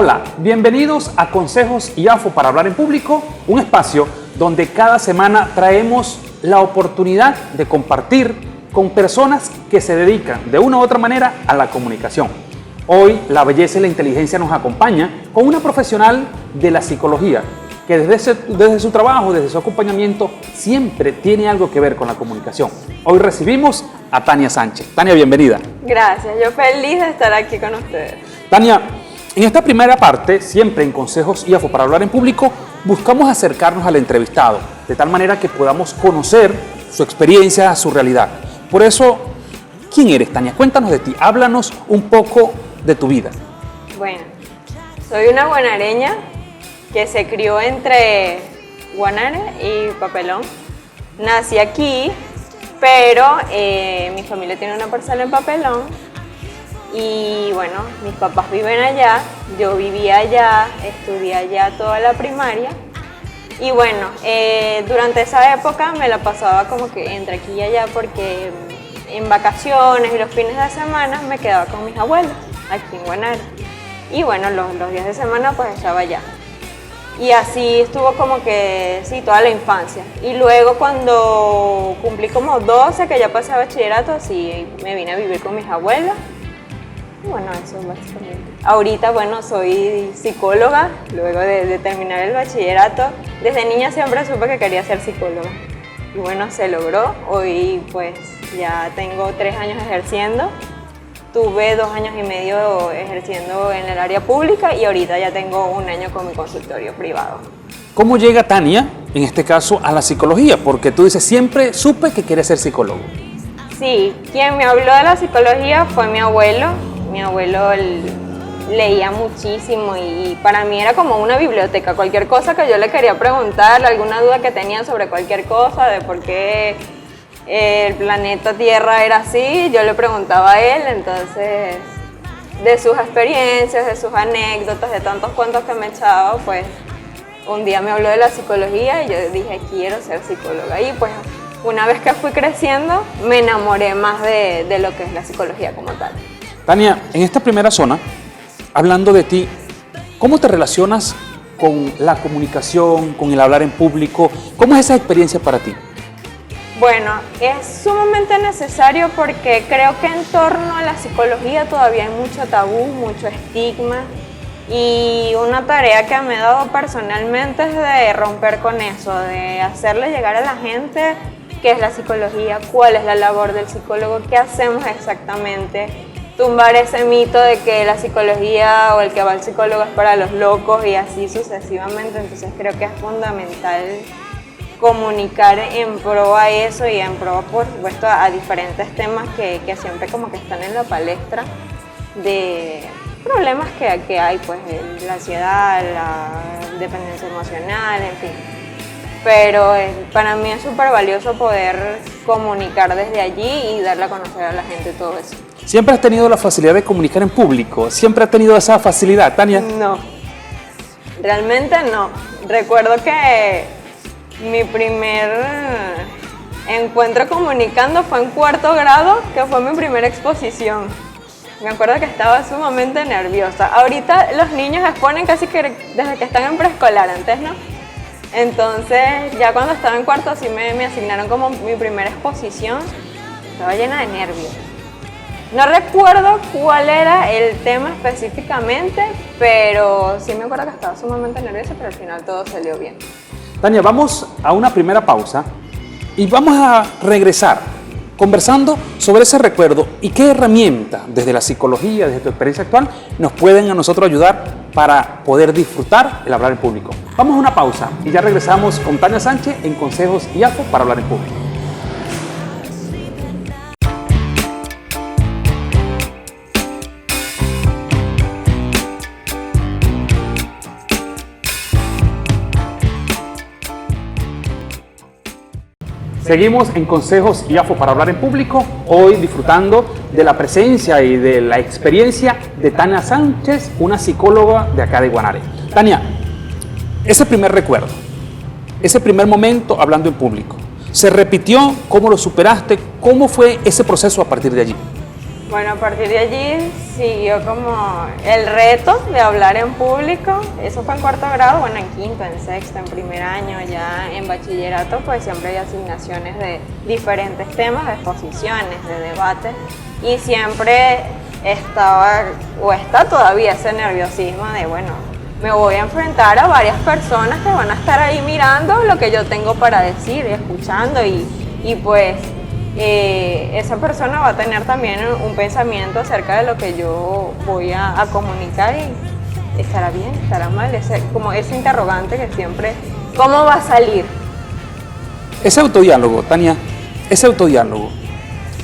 Hola, bienvenidos a Consejos IAFO para hablar en público, un espacio donde cada semana traemos la oportunidad de compartir con personas que se dedican de una u otra manera a la comunicación. Hoy la belleza y la inteligencia nos acompaña con una profesional de la psicología que desde su trabajo, desde su acompañamiento, siempre tiene algo que ver con la comunicación. Hoy recibimos a Tania Sánchez. Tania, bienvenida. Gracias, yo feliz de estar aquí con ustedes. Tania, en esta primera parte, siempre en Consejos IAFO para hablar en público, buscamos acercarnos al entrevistado, de tal manera que podamos conocer su experiencia, su realidad. Por eso, ¿quién eres, Tania? Cuéntanos de ti, háblanos un poco de tu vida. Bueno, soy una guanareña que se crió entre Guanare y Papelón. Nací aquí, pero mi familia tiene una parcela en Papelón y bueno, mis papás viven allá, yo vivía allá, estudié allá toda la primaria y bueno, durante esa época me la pasaba como que entre aquí y allá porque en vacaciones y los fines de semana me quedaba con mis abuelos aquí en Guanare y bueno, los días de semana pues estaba allá. Y así estuvo como que, sí, toda la infancia. Y luego cuando cumplí como 12, que ya pasé a bachillerato, sí, me vine a vivir con mis abuelos. Y bueno, eso básicamente. Ahorita, bueno, soy psicóloga, luego de terminar el bachillerato. Desde niña siempre supe que quería ser psicóloga. Y bueno, se logró. Hoy pues ya tengo 3 años ejerciendo. Tuve 2 años y medio ejerciendo en el área pública y ahorita ya tengo 1 año con mi consultorio privado. ¿Cómo llega Tania, en este caso, a la psicología? Porque tú dices, siempre supe que quería ser psicólogo. Sí, quien me habló de la psicología fue mi abuelo. Mi abuelo leía muchísimo y para mí era como una biblioteca. Cualquier cosa que yo le quería preguntar, alguna duda que tenía sobre cualquier cosa, de por qué el planeta Tierra era así, yo le preguntaba a él, entonces de sus experiencias, de sus anécdotas, de tantos cuentos que me echaba, pues un día me habló de la psicología y yo dije, quiero ser psicóloga. Y pues una vez que fui creciendo, me enamoré más de lo que es la psicología como tal. Tania, en esta primera zona, hablando de ti, ¿cómo te relacionas con la comunicación, con el hablar en público? ¿Cómo es esa experiencia para ti? Bueno, es sumamente necesario porque creo que en torno a la psicología todavía hay mucho tabú, mucho estigma y una tarea que me he dado personalmente es de romper con eso, de hacerle llegar a la gente qué es la psicología, cuál es la labor del psicólogo, qué hacemos exactamente, tumbar ese mito de que la psicología o el que va al psicólogo es para los locos y así sucesivamente, entonces creo que es fundamental comunicar en pro a eso y en pro, por supuesto, a diferentes temas que siempre como que están en la palestra de problemas que hay, pues la ansiedad, la dependencia emocional, en fin. Pero para mí es súper valioso poder comunicar desde allí y darle a conocer a la gente todo eso. ¿Siempre has tenido la facilidad de comunicar en público? ¿Siempre has tenido esa facilidad, Tania? No, realmente no. Recuerdo que mi primer encuentro comunicando fue en 4º grado, que fue mi primera exposición. Me acuerdo que estaba sumamente nerviosa. Ahorita los niños exponen casi que desde que están en preescolar, antes no. Entonces ya cuando estaba en 4º sí me asignaron como mi primera exposición. Estaba llena de nervios. No recuerdo cuál era el tema específicamente, pero sí me acuerdo que estaba sumamente nerviosa, pero al final todo salió bien. Tania, vamos a una primera pausa y vamos a regresar conversando sobre ese recuerdo y qué herramientas desde la psicología, desde tu experiencia actual, nos pueden a nosotros ayudar para poder disfrutar el hablar en público. Vamos a una pausa y ya regresamos con Tania Sánchez en Consejos IAFO para hablar en público. Seguimos en Consejos IAFO para hablar en público, hoy disfrutando de la presencia y de la experiencia de Tania Sánchez, una psicóloga de acá de Guanare. Tania, ese primer recuerdo, ese primer momento hablando en público, ¿se repitió? ¿Cómo lo superaste? ¿Cómo fue ese proceso a partir de allí? Bueno, a partir de allí siguió como el reto de hablar en público. Eso fue en cuarto grado, bueno, en quinto, en sexto, en primer año, ya en bachillerato, pues siempre hay asignaciones de diferentes temas, de exposiciones, de debate, y siempre estaba, o está todavía ese nerviosismo de, bueno, me voy a enfrentar a varias personas que van a estar ahí mirando lo que yo tengo para decir, escuchando, y pues esa persona va a tener también un pensamiento acerca de lo que yo voy a comunicar, y estará bien, estará mal, como ese interrogante que siempre, ¿cómo va a salir? Ese autodiálogo, Tania, ese autodiálogo,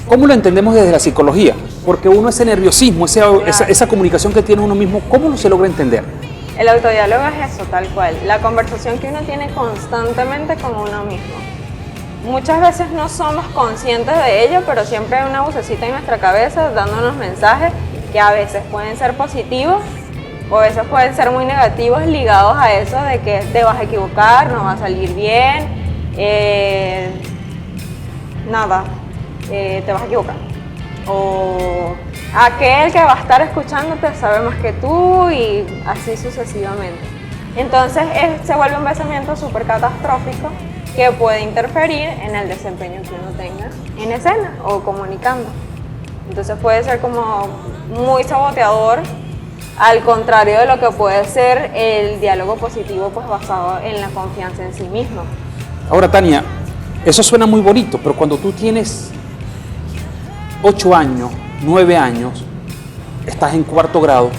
¿cómo lo entendemos desde la psicología? Porque uno, ese nerviosismo, esa comunicación que tiene uno mismo, ¿cómo se logra entender? El autodiálogo es eso, tal cual, la conversación que uno tiene constantemente con uno mismo. Muchas veces no somos conscientes de ello, pero siempre hay una vocecita en nuestra cabeza dándonos mensajes que a veces pueden ser positivos o a veces pueden ser muy negativos, ligados a eso de que te vas a equivocar, no va a salir bien, te vas a equivocar. O aquel que va a estar escuchándote sabe más que tú, y así sucesivamente. Entonces se vuelve un pensamiento súper catastrófico que puede interferir en el desempeño que uno tenga en escena o comunicando. Entonces puede ser como muy saboteador, al contrario de lo que puede ser el diálogo positivo, pues basado en la confianza en sí mismo. Ahora, Tania, eso suena muy bonito, pero cuando tú tienes 8 años, 9 años, estás en cuarto grado,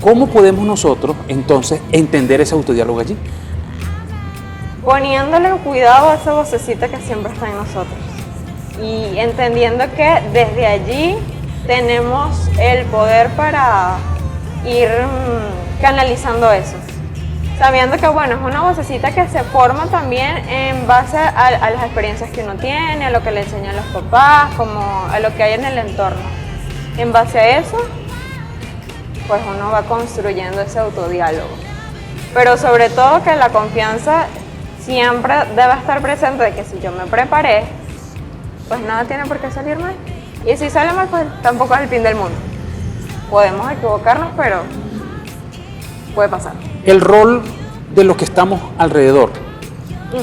¿cómo podemos nosotros entonces entender ese autodiálogo allí? Poniéndole cuidado a esa vocecita que siempre está en nosotros y entendiendo que desde allí tenemos el poder para ir canalizando eso, sabiendo que, bueno, es una vocecita que se forma también en base a las experiencias que uno tiene, a lo que le enseñan los papás, como a lo que hay en el entorno. En base a eso, pues uno va construyendo ese autodiálogo, pero sobre todo que la confianza siempre debe estar presente, de que si yo me preparé, pues nada tiene por qué salir mal. Y si sale mal, pues tampoco es el fin del mundo. Podemos equivocarnos, pero puede pasar. El rol de los que estamos alrededor.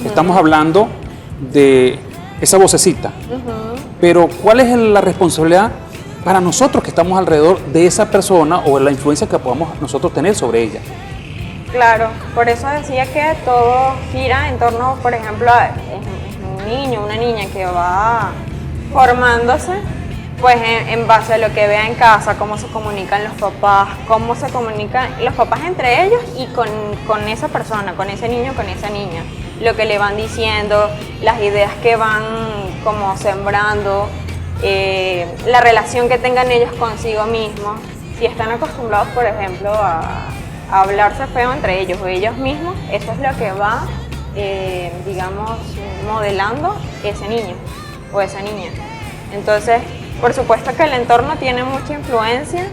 Estamos hablando de esa vocecita. Pero ¿cuál es la responsabilidad para nosotros que estamos alrededor de esa persona, o la influencia que podamos nosotros tener sobre ella? Claro, por eso decía que todo gira en torno, por ejemplo, a un niño, una niña que va formándose, pues en base a lo que vea en casa, cómo se comunican los papás, cómo se comunican los papás entre ellos y con esa persona, con ese niño, con esa niña, lo que le van diciendo, las ideas que van como sembrando, la relación que tengan ellos consigo mismos. Si están acostumbrados, por ejemplo, a hablarse feo entre ellos o ellos mismos, eso es lo que va, digamos, modelando ese niño o esa niña. Entonces, por supuesto que el entorno tiene mucha influencia,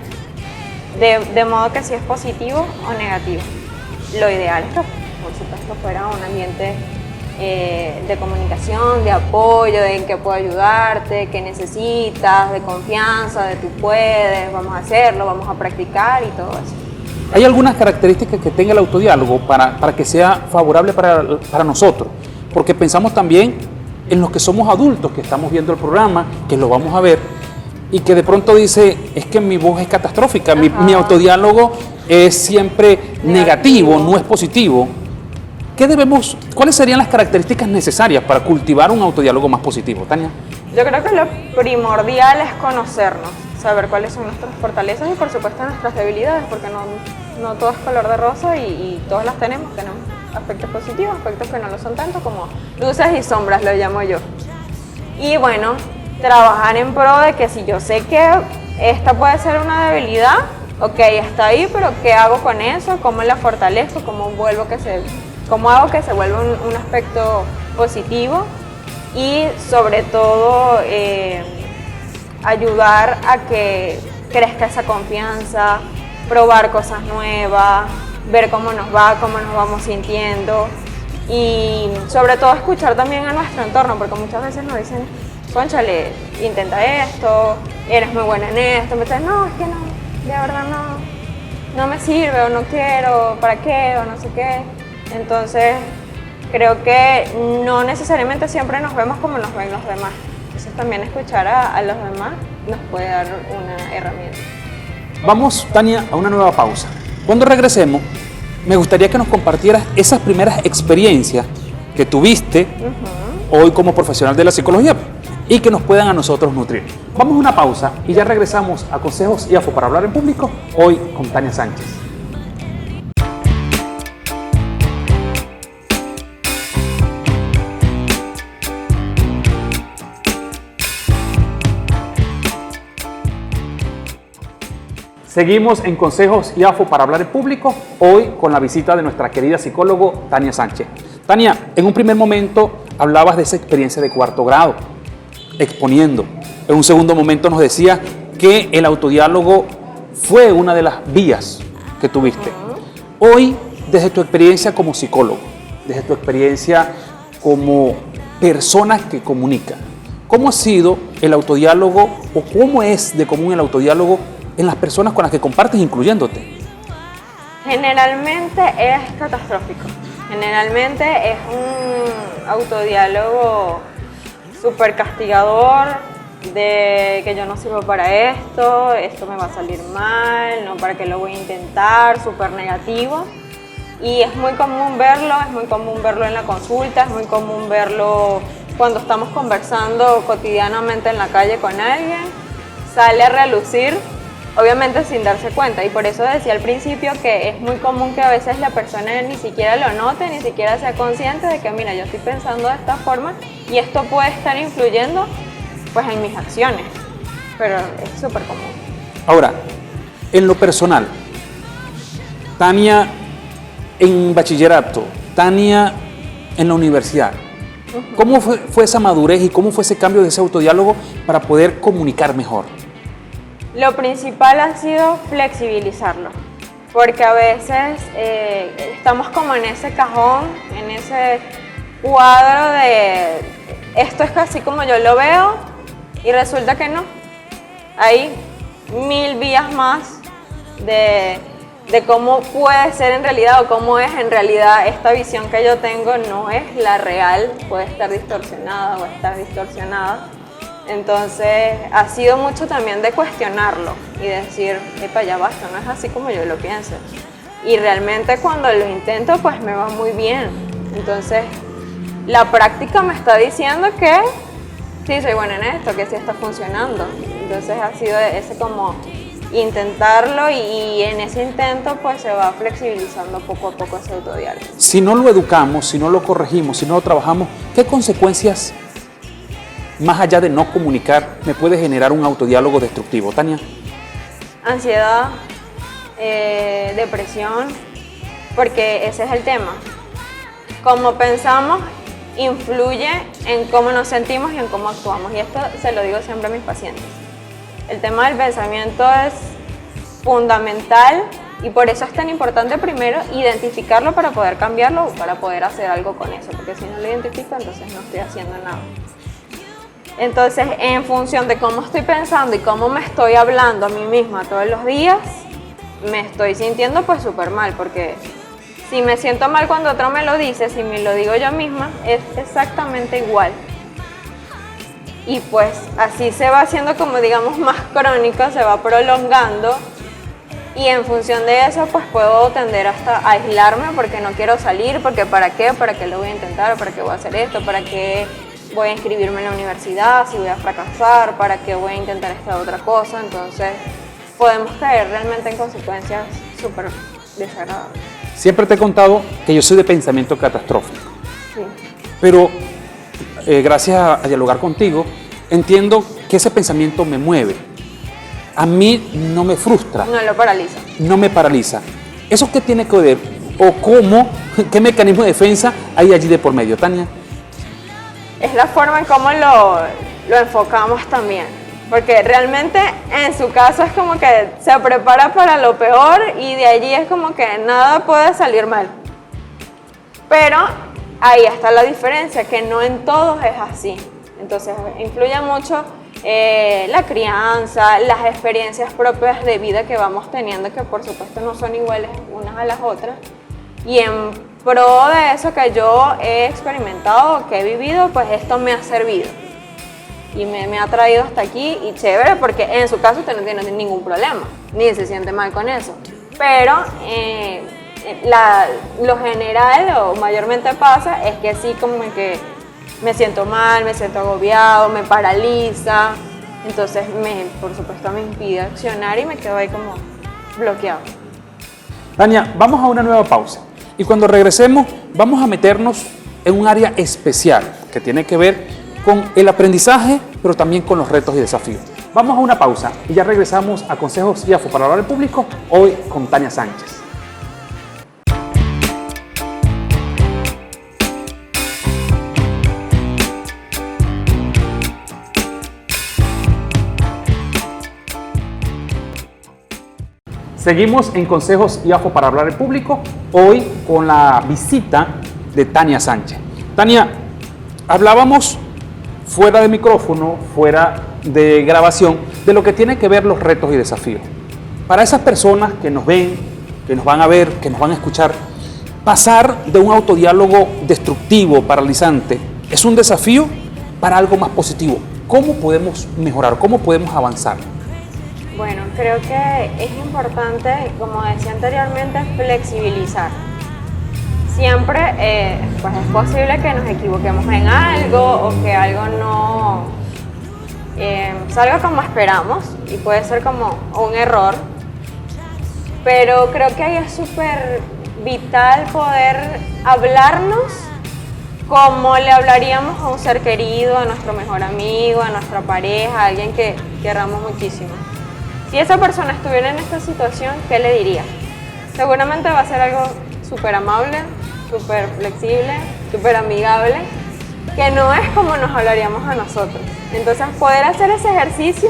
de modo que si es positivo o negativo. Lo ideal es que, por supuesto, fuera un ambiente de comunicación, de apoyo, de en qué puedo ayudarte, qué necesitas, de confianza, de tú puedes, vamos a hacerlo, vamos a practicar y todo eso. ¿Hay algunas características que tenga el autodiálogo para que sea favorable para nosotros? Porque pensamos también en los que somos adultos, que estamos viendo el programa, que lo vamos a ver, y que de pronto dice, es que mi voz es catastrófica, mi autodiálogo es siempre negativo, no es positivo. ¿Cuáles serían las características necesarias para cultivar un autodiálogo más positivo, Tania? Yo creo que lo primordial es conocernos, saber cuáles son nuestras fortalezas y, por supuesto, nuestras debilidades, porque no todo es color de rosa y todos las tenemos aspectos positivos, aspectos que no lo son tanto, como luces y sombras, lo llamo yo. Y bueno, trabajar en pro de que si yo sé que esta puede ser una debilidad, ok, está ahí, pero ¿qué hago con eso? ¿Cómo la fortalezco? ¿Cómo hago que se vuelva un aspecto positivo? Y sobre todo ayudar a que crezca esa confianza, probar cosas nuevas, ver cómo nos va, cómo nos vamos sintiendo, y sobre todo escuchar también a nuestro entorno, porque muchas veces nos dicen, cónchale, intenta esto, eres muy buena en esto, me dices, no, es que no, de verdad no me sirve o no quiero, ¿para qué? O no sé qué. Entonces, creo que no necesariamente siempre nos vemos como nos ven los demás. Entonces, también escuchar a los demás nos puede dar una herramienta. Vamos, Tania, a una nueva pausa. Cuando regresemos, me gustaría que nos compartieras esas primeras experiencias que tuviste hoy como profesional de la psicología y que nos puedan a nosotros nutrir. Vamos a una pausa y ya regresamos a Consejos IAFO para hablar en público, hoy con Tania Sánchez. Seguimos en Consejos IAFO para hablar en público, hoy con la visita de nuestra querida psicólogo Tania Sánchez. Tania, en un primer momento hablabas de esa experiencia de cuarto grado, exponiendo. En un segundo momento nos decías que el autodiálogo fue una de las vías que tuviste. Hoy, desde tu experiencia como psicólogo, desde tu experiencia como persona que comunica, ¿cómo ha sido el autodiálogo o cómo es de común el autodiálogo en las personas con las que compartes, incluyéndote? Generalmente es catastrófico. Generalmente es un autodiálogo súper castigador, de que yo no sirvo para esto me va a salir mal, no, para qué lo voy a intentar, súper negativo. Y es muy común verlo en la consulta, es muy común verlo cuando estamos conversando cotidianamente en la calle con alguien, sale a relucir, obviamente sin darse cuenta, y por eso decía al principio que es muy común que a veces la persona ni siquiera lo note, ni siquiera sea consciente de que mira, yo estoy pensando de esta forma y esto puede estar influyendo pues en mis acciones, pero es súper común. Ahora, en lo personal, Tania en bachillerato, Tania en la universidad, ¿cómo fue esa madurez y cómo fue ese cambio de ese autodiálogo para poder comunicar mejor? Lo principal ha sido flexibilizarlo, porque a veces estamos como en ese cajón, en ese cuadro de esto es casi como yo lo veo y resulta que no. Hay 1000 vías más de cómo puede ser en realidad o cómo es en realidad esta visión que yo tengo, no es la real, puede estar distorsionada o estar distorsionada. Entonces ha sido mucho también de cuestionarlo y decir, epa, ya basta, no es así como yo lo pienso. Y realmente cuando lo intento pues me va muy bien. Entonces la práctica me está diciendo que sí soy buena en esto, que sí está funcionando. Entonces ha sido ese como intentarlo y en ese intento pues se va flexibilizando poco a poco ese autodiálogo. Si no lo educamos, si no lo corregimos, si no lo trabajamos, ¿qué consecuencias más allá de no comunicar me puede generar un autodiálogo destructivo, Tania? Ansiedad, depresión, porque ese es el tema. Como pensamos influye en cómo nos sentimos y en cómo actuamos, y esto se lo digo siempre a mis pacientes. El tema del pensamiento es fundamental y por eso es tan importante primero identificarlo para poder cambiarlo o para poder hacer algo con eso, porque si no lo identifico entonces no estoy haciendo nada. Entonces, en función de cómo estoy pensando y cómo me estoy hablando a mí misma todos los días, me estoy sintiendo pues súper mal, porque si me siento mal cuando otro me lo dice, si me lo digo yo misma, es exactamente igual. Y pues así se va haciendo como digamos más crónico, se va prolongando y en función de eso pues puedo tender hasta a aislarme porque no quiero salir, porque ¿para qué lo voy a intentar? ¿Para qué voy a hacer esto? ¿Para qué voy a inscribirme en la universidad? ¿Si voy a fracasar? ¿Para qué voy a intentar esta otra cosa? Entonces podemos caer realmente en consecuencias súper desagradables. Siempre te he contado que yo soy de pensamiento catastrófico, Sí. pero gracias a dialogar contigo, entiendo que ese pensamiento me mueve. A mí no me frustra. No lo paraliza. No me paraliza. ¿Eso qué tiene que ver? ¿O cómo? ¿Qué mecanismo de defensa hay allí de por medio, Tania? Es la forma en cómo lo enfocamos también. Porque realmente en su caso es como que se prepara para lo peor y de allí es como que nada puede salir mal. Pero ahí está la diferencia, que no en todos es así. Entonces influye mucho la crianza, las experiencias propias de vida que vamos teniendo, que por supuesto no son iguales unas a las otras. Y en pro de eso que yo he experimentado, que he vivido, pues esto me ha servido. Y me ha traído hasta aquí, y chévere, porque en su caso usted no tiene ningún problema, ni se siente mal con eso. Pero lo general o mayormente pasa es que sí, como que me siento mal, me siento agobiado, me paraliza. Entonces, por supuesto, me impide accionar y me quedo ahí como bloqueado. Tania, vamos a una nueva pausa. Y cuando regresemos, vamos a meternos en un área especial que tiene que ver con el aprendizaje, pero también con los retos y desafíos. Vamos a una pausa y ya regresamos a Consejos IAFO para hablar en público, hoy con Tania Sánchez. Seguimos en Consejos IAFO para hablar en público, hoy con la visita de Tania Sánchez. Tania, hablábamos fuera de micrófono, fuera de grabación, de lo que tiene que ver los retos y desafíos. Para esas personas que nos ven, que nos van a ver, que nos van a escuchar, pasar de un autodiálogo destructivo, paralizante, es un desafío para algo más positivo. ¿Cómo podemos mejorar? ¿Cómo podemos avanzar? Bueno, creo que es importante, como decía anteriormente, flexibilizar. Siempre pues es posible que nos equivoquemos en algo o que algo no salga como esperamos y puede ser como un error, pero creo que ahí es súper vital poder hablarnos como le hablaríamos a un ser querido, a nuestro mejor amigo, a nuestra pareja, a alguien que queramos muchísimo. Si esa persona estuviera en esta situación, ¿qué le diría? Seguramente va a ser algo súper amable, súper flexible, súper amigable, que no es como nos hablaríamos a nosotros. Entonces, poder hacer ese ejercicio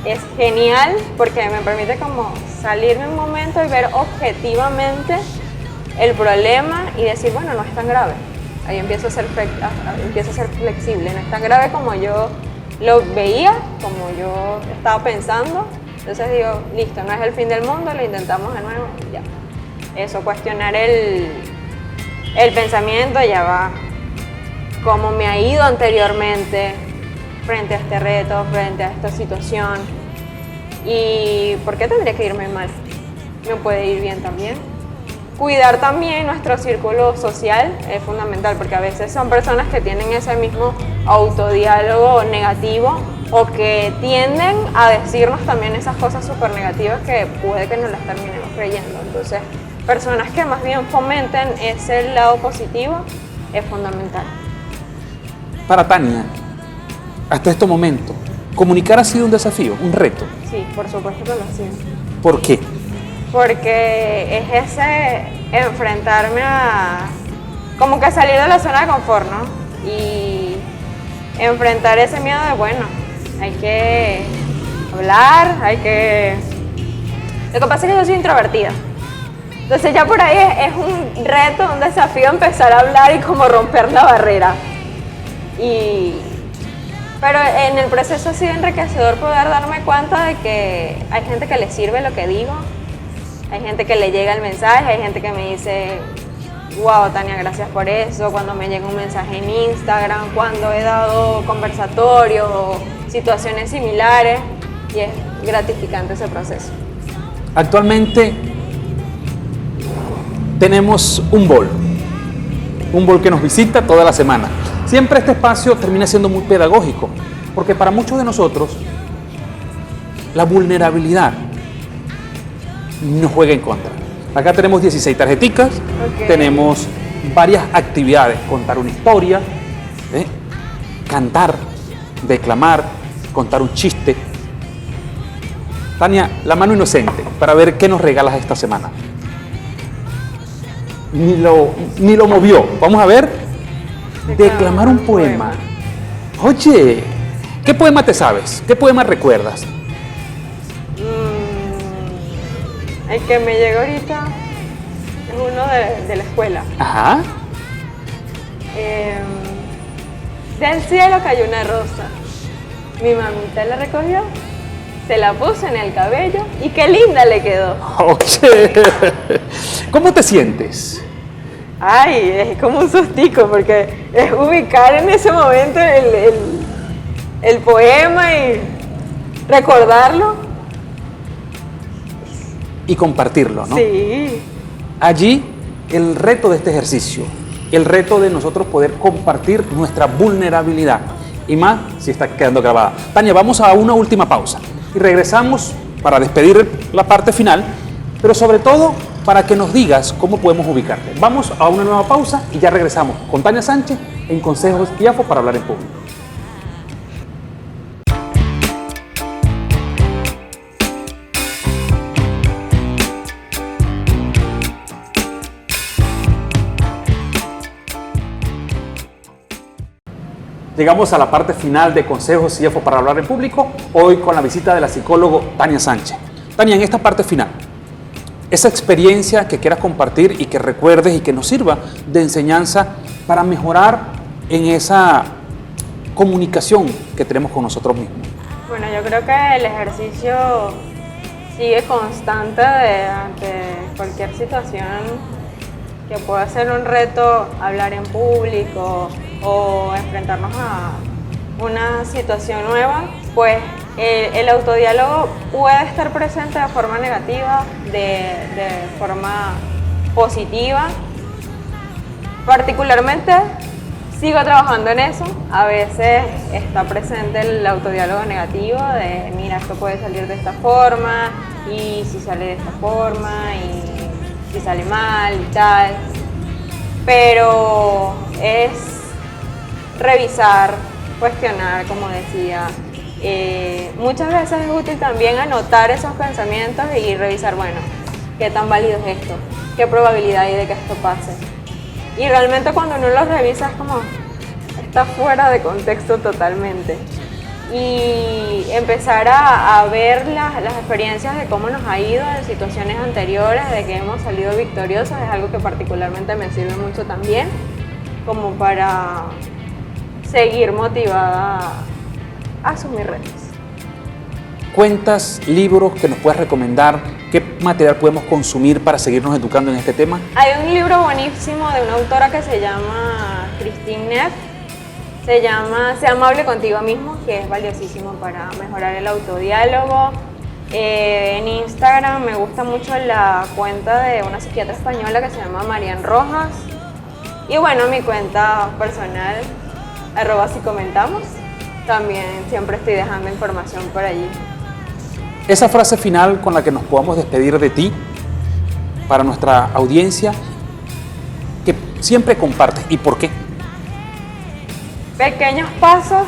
es genial porque me permite como salirme un momento y ver objetivamente el problema y decir, bueno, no es tan grave. Ahí empiezo a ser flexible, no es tan grave como yo lo veía, como yo estaba pensando. Entonces digo, listo, no es el fin del mundo, lo intentamos de nuevo, ya. Eso, cuestionar el pensamiento, ya va. Cómo me ha ido anteriormente frente a este reto, frente a esta situación. ¿Y por qué tendría que irme mal? Me puede ir bien también. Cuidar también nuestro círculo social es fundamental, porque a veces son personas que tienen ese mismo autodiálogo negativo o que tienden a decirnos también esas cosas súper negativas que puede que nos las terminemos creyendo. Entonces, personas que más bien fomenten ese lado positivo es fundamental. Para Tania, hasta este momento, ¿comunicar ha sido un desafío, un reto? Sí, por supuesto que lo ha sido. ¿Por qué? Porque es ese enfrentarme a como que salir de la zona de confort, ¿no? Y enfrentar ese miedo de, bueno, hay que hablar, Lo que pasa es que yo soy introvertida. Entonces ya por ahí es un reto, un desafío empezar a hablar y como romper la barrera. Pero en el proceso ha sido enriquecedor poder darme cuenta de que hay gente que le sirve lo que digo, hay gente que le llega el mensaje, hay gente que me dice, wow, Tania, gracias por eso, cuando me llega un mensaje en Instagram, cuando he dado conversatorios o situaciones similares, y es gratificante ese proceso. Actualmente tenemos un bol que nos visita toda la semana. Siempre este espacio termina siendo muy pedagógico, porque para muchos de nosotros la vulnerabilidad nos juega en contra. Acá tenemos 16 tarjeticas, okay. Tenemos varias actividades, contar una historia, cantar, declamar, contar un chiste. Tania, la mano inocente, para ver qué nos regalas esta semana. Ni lo movió. Vamos a ver. Declamar un poema. Oye, ¿qué poema te sabes? ¿Qué poema recuerdas? El que me llegó ahorita es uno de la escuela. Ajá. Del cielo cayó una rosa. Mi mamita la recogió, se la puso en el cabello y qué linda le quedó. Ok. ¿Cómo te sientes? Ay, es como un sustico porque es ubicar en ese momento el poema y recordarlo. Y compartirlo, ¿no? Sí. Allí el reto de este ejercicio, el reto de nosotros poder compartir nuestra vulnerabilidad y más si está quedando grabada. Tania, vamos a una última pausa y regresamos para despedir la parte final, pero sobre todo para que nos digas cómo podemos ubicarte. Vamos a una nueva pausa y ya regresamos con Tania Sánchez en Consejos IAFO para hablar en público. Llegamos a la parte final de Consejos IAFO para hablar en público, hoy con la visita de la psicóloga Tania Sánchez. Tania, en esta parte final, esa experiencia que quieras compartir y que recuerdes y que nos sirva de enseñanza para mejorar en esa comunicación que tenemos con nosotros mismos. Bueno, yo creo que el ejercicio sigue constante ante cualquier situación que pueda ser un reto, hablar en público o enfrentarnos a una situación nueva, pues el autodiálogo puede estar presente de forma negativa, de forma positiva. Particularmente sigo trabajando en eso. A veces está presente el autodiálogo negativo de mira, esto puede salir de esta forma y si sale de esta forma y si sale mal y tal. Pero es revisar, cuestionar, como decía. Muchas veces es útil también anotar esos pensamientos y revisar, bueno, qué tan válido es esto, qué probabilidad hay de que esto pase. Y realmente cuando uno lo revisa es como, está fuera de contexto totalmente. Y empezar a ver las experiencias de cómo nos ha ido en situaciones anteriores, de que hemos salido victoriosos, es algo que particularmente me sirve mucho también, como para seguir motivada a asumir retos. ¿Cuentas, libros que nos puedas recomendar? ¿Qué material podemos consumir para seguirnos educando en este tema? Hay un libro buenísimo de una autora que se llama Christine Neff. Se llama Sé amable contigo mismo, que es valiosísimo para mejorar el autodiálogo. En Instagram me gusta mucho la cuenta de una psiquiatra española que se llama Marian Rojas. Y bueno, mi cuenta personal, @sicomentamos. También siempre estoy dejando información por allí. Esa frase final con la que nos podamos despedir de ti, para nuestra audiencia, que siempre compartes. ¿Y por qué? Pequeños pasos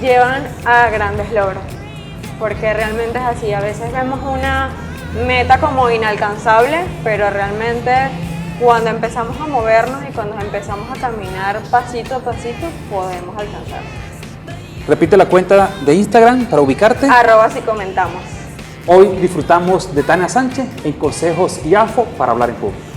llevan a grandes logros, porque realmente es así. A veces vemos una meta como inalcanzable, pero realmente cuando empezamos a movernos y cuando empezamos a caminar pasito a pasito, podemos alcanzar. Repite la cuenta de Instagram para ubicarte. @sicomentamos. Hoy disfrutamos de Tania Sánchez en Consejos IAFO para hablar en público.